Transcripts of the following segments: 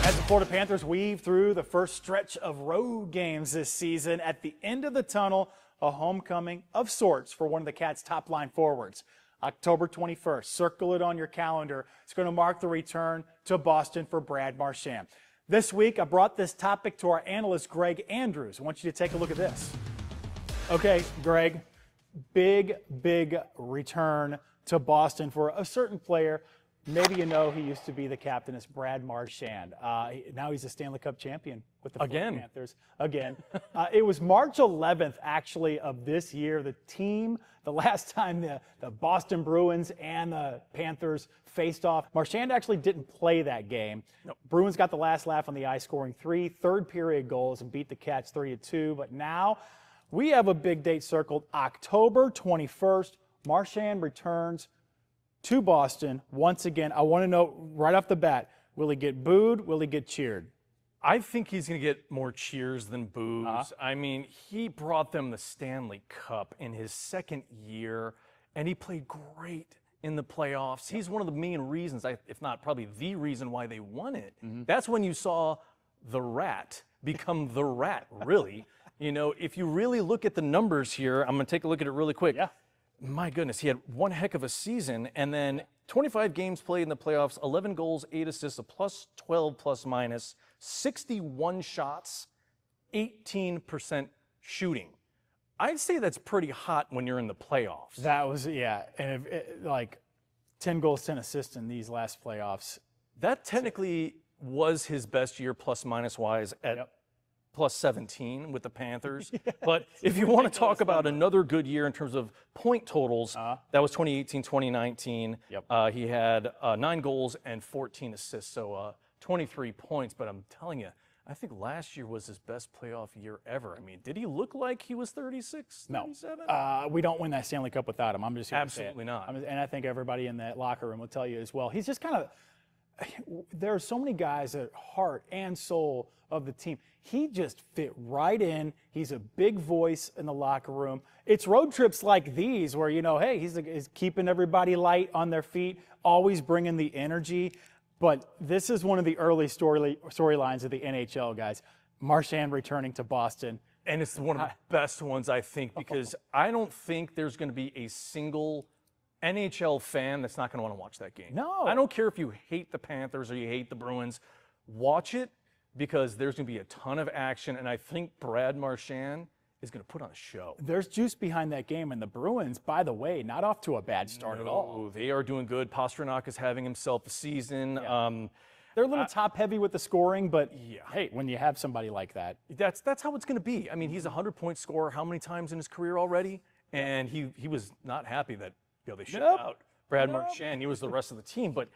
As the Florida Panthers weave through the first stretch of road games this season, at the end of the tunnel, a homecoming of sorts for one of the Cats' top-line forwards. October 21st, circle it on your calendar. It's going to mark the return to Boston for Brad Marchand. This week, I brought this topic to our analyst, Greg Andrews. I want you to take a look at this. Okay, Greg, big return to Boston for a certain player. Maybe you know he used to be the captain. It's Brad Marchand. Now he's a Stanley Cup champion with the Florida Panthers. Again. It was March 11th, actually, of this year. The last time the Boston Bruins and the Panthers faced off, Marchand actually didn't play that game. Nope. Bruins got the last laugh on the ice, scoring 3 third-period goals and beat the Cats 3-2. But now we have a big date circled, October 21st. Marchand returns to Boston once again. I want to know right off the bat, will he get booed? Will he get cheered? I think he's going to get more cheers than boos. I mean, he brought them the Stanley Cup in his second year, and he played great in the playoffs. He's one of the main reasons, if not probably the reason why they won it. That's when you saw the Rat become the Rat, really. You know, if you really look at the numbers here, I'm going to take a look at it really quick. Yeah. My goodness, he had one heck of a season, and then 25 games played in the playoffs, 11 goals, 8 assists, a plus 12 plus minus, 61 shots, 18% shooting. I'd say that's pretty hot when you're in the playoffs. That was, yeah, and like 10 goals, 10 assists in these last playoffs. That technically was his best year plus minus wise at plus 17 with the Panthers. But if you want to talk about another good year in terms of point totals, that was 2018, 2019. He had 9 goals and 14 assists, so 23 points. But I'm telling you, I think last year was his best playoff year ever. I mean, did he look like he was 36, 37? No. We don't win that Stanley Cup without him. I'm just here Absolutely to say it. not. And I think everybody in that locker room will tell you as well. He's just kind of, there are so many guys that heart and soul of the team. He just fit right in. He's a big voice in the locker room. It's road trips like these where, you know, hey, he's keeping everybody light on their feet, always bringing the energy. But this is one of the early storylines of the NHL, guys. Marchand returning to Boston. And it's one of the best ones, I think, because I don't think there's going to be a single NHL fan that's not going to want to watch that game. No. I don't care if you hate the Panthers or you hate the Bruins. Watch it because there's going to be a ton of action, and I think Brad Marchand is going to put on a show. There's juice behind that game, and the Bruins, by the way, not off to a bad start at all. They are doing good. Pastrnak is having himself a season. They're a little top-heavy with the scoring, but hey, when you have somebody like that. That's how it's going to be. I mean, he's a 100-point scorer how many times in his career already? And he was not happy that they shipped out Brad Marchand. He was the rest of the team, but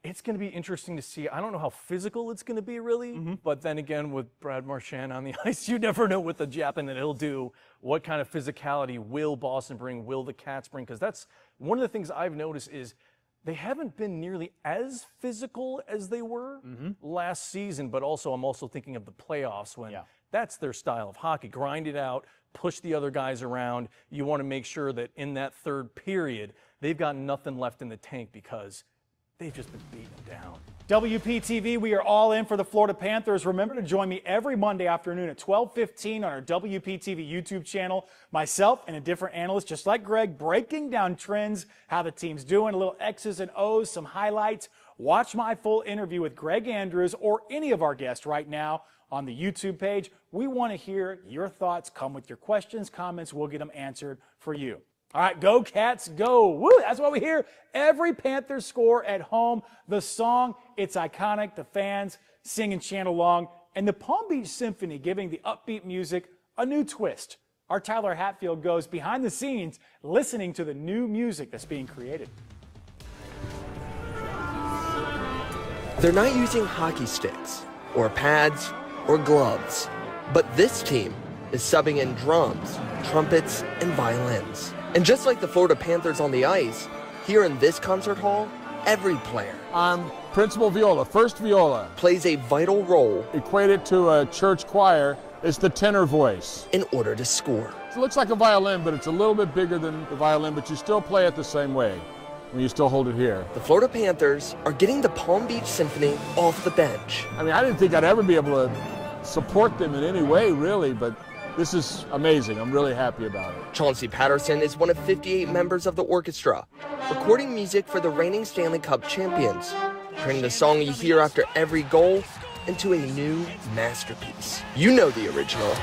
it's going to be interesting to see. I don't know how physical it's going to be, really, but then again, with Brad Marchand on the ice, you never know what the Japan that he'll do. What kind of physicality will Boston bring? Will the Cats bring? Because that's one of the things I've noticed is they haven't been nearly as physical as they were last season, but also I'm also thinking of the playoffs when that's their style of hockey. Grind it out, push the other guys around. You want to make sure that in that third period, they've got nothing left in the tank because they've just been beaten down. WPTV, we are all in for the Florida Panthers. Remember to join me every Monday afternoon at 12:15 on our WPTV YouTube channel. Myself and a different analyst, just like Greg, breaking down trends, how the team's doing, a little X's and O's, some highlights. Watch my full interview with Greg Andrews or any of our guests right now on the YouTube page. We want to hear your thoughts. Come with your questions, comments. We'll get them answered for you. All right, go Cats, go. Woo, that's what we hear. Every Panthers score at home. The song, it's iconic. The fans sing and chant along. And the Palm Beach Symphony giving the upbeat music a new twist. Our Tyler Hatfield goes behind the scenes listening to the new music that's being created. They're not using hockey sticks or pads or gloves, but this team is subbing in drums, trumpets, and violins. And just like the Florida Panthers on the ice, here in this concert hall, every player I'm principal viola, first viola. Plays a vital role. Equated to a church choir is the tenor voice. In order to score. It looks like a violin, but it's a little bit bigger than the violin, but you still play it the same way. when you still hold it here. The Florida Panthers are getting the Palm Beach Symphony off the bench. I mean, I didn't think I'd ever be able to support them in any way, really, but this is amazing. I'm really happy about it. Chauncey Patterson is one of 58 members of the orchestra, recording music for the reigning Stanley Cup champions, turning the song you hear after every goal into a new masterpiece. You know the original.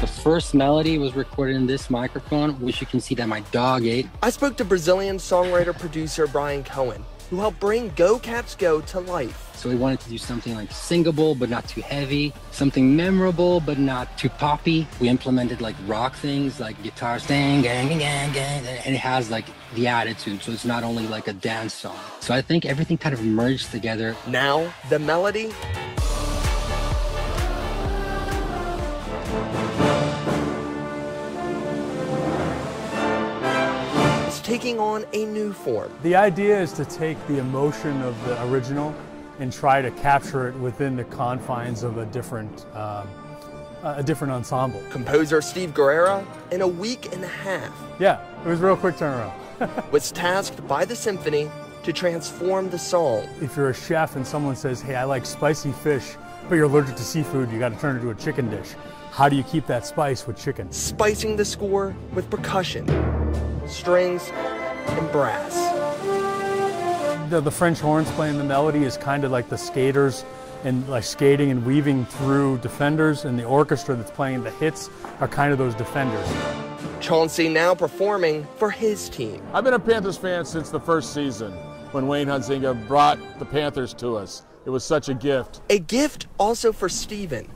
The first melody was recorded in this microphone, which you can see that my dog ate. I spoke to Brazilian songwriter-producer Brian Cohen, who helped bring Go Cats Go to life. So we wanted to do something like singable, but not too heavy, something memorable, but not too poppy. We implemented like rock things, like guitars, dang, gang, gang, gang, gang, and it has like the attitude, so it's not only like a dance song. So I think everything kind of merged together. Now, the melody is taking on a new form. The idea is to take the emotion of the original and try to capture it within the confines of a different ensemble. Composer Steve Guerrera, in a week and a half, Yeah, it was a real quick turnaround. was tasked by the symphony to transform the song. If you're a chef and someone says, hey, I like spicy fish, but you're allergic to seafood, you got to turn it into a chicken dish. How do you keep that spice with chicken? Spicing the score with percussion, strings, and brass. The French horns playing the melody is kind of like the skaters and like skating and weaving through defenders, and the orchestra that's playing the hits are kind of those defenders. Chauncey now performing for his team. I've been a Panthers fan since the first season when Wayne Hunzinga brought the Panthers to us. It was such a gift. A gift also for Steven.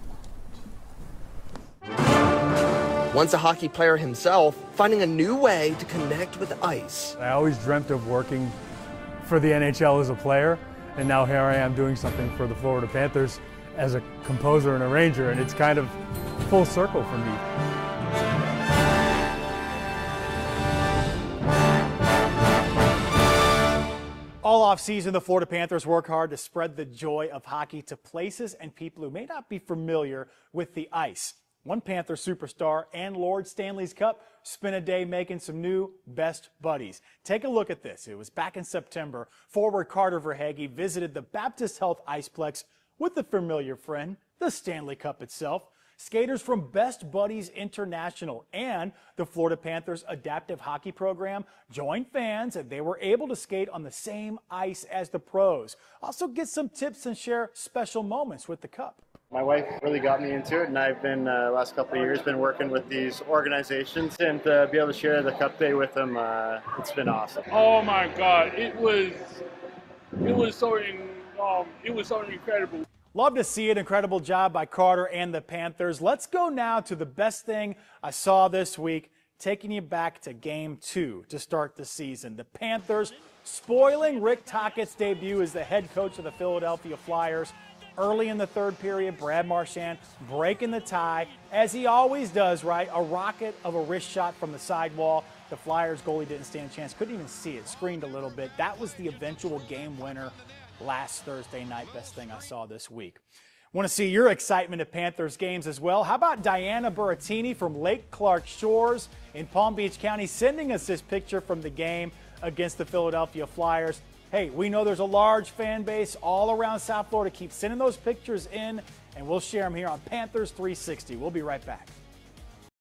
Once a hockey player himself, finding a new way to connect with ice. I always dreamt of working for the NHL as a player, and now here I am doing something for the Florida Panthers as a composer and arranger, and it's kind of full circle for me. All off-season, the Florida Panthers work hard to spread the joy of hockey to places and people who may not be familiar with the ice. One Panther superstar and Lord Stanley's Cup spent a day making some new best buddies. Take a look at this. It was back in September. Forward Carter Verhaeghe visited the Baptist Health Iceplex with the familiar friend, the Stanley Cup itself. Skaters from Best Buddies International and the Florida Panthers adaptive hockey program joined fans, and they were able to skate on the same ice as the pros. Also get some tips and share special moments with the Cup. My wife really got me into it, and I've been last couple of years been working with these organizations, and to be able to share the Cup Day with them, it's been awesome. Oh my God, it was so incredible. Love to see it. Incredible job by Carter and the Panthers. Let's go now to the best thing I saw this week, taking you back to Game 2 to start the season. The Panthers spoiling Rick Tockett's debut as the head coach of the Philadelphia Flyers. Early in the third period, Brad Marchand breaking the tie, as he always does, right? A rocket of a wrist shot from the sidewall. The Flyers goalie didn't stand a chance, couldn't even see it, screened a little bit. That was the eventual game winner last Thursday night. Best thing I saw this week. Want to see your excitement at Panthers games as well? How about Diana Burattini from Lake Clark Shores in Palm Beach County sending us this picture from the game against the Philadelphia Flyers? Hey, we know there's a large fan base all around South Florida. Keep sending those pictures in, and we'll share them here on Panthers 360. We'll be right back.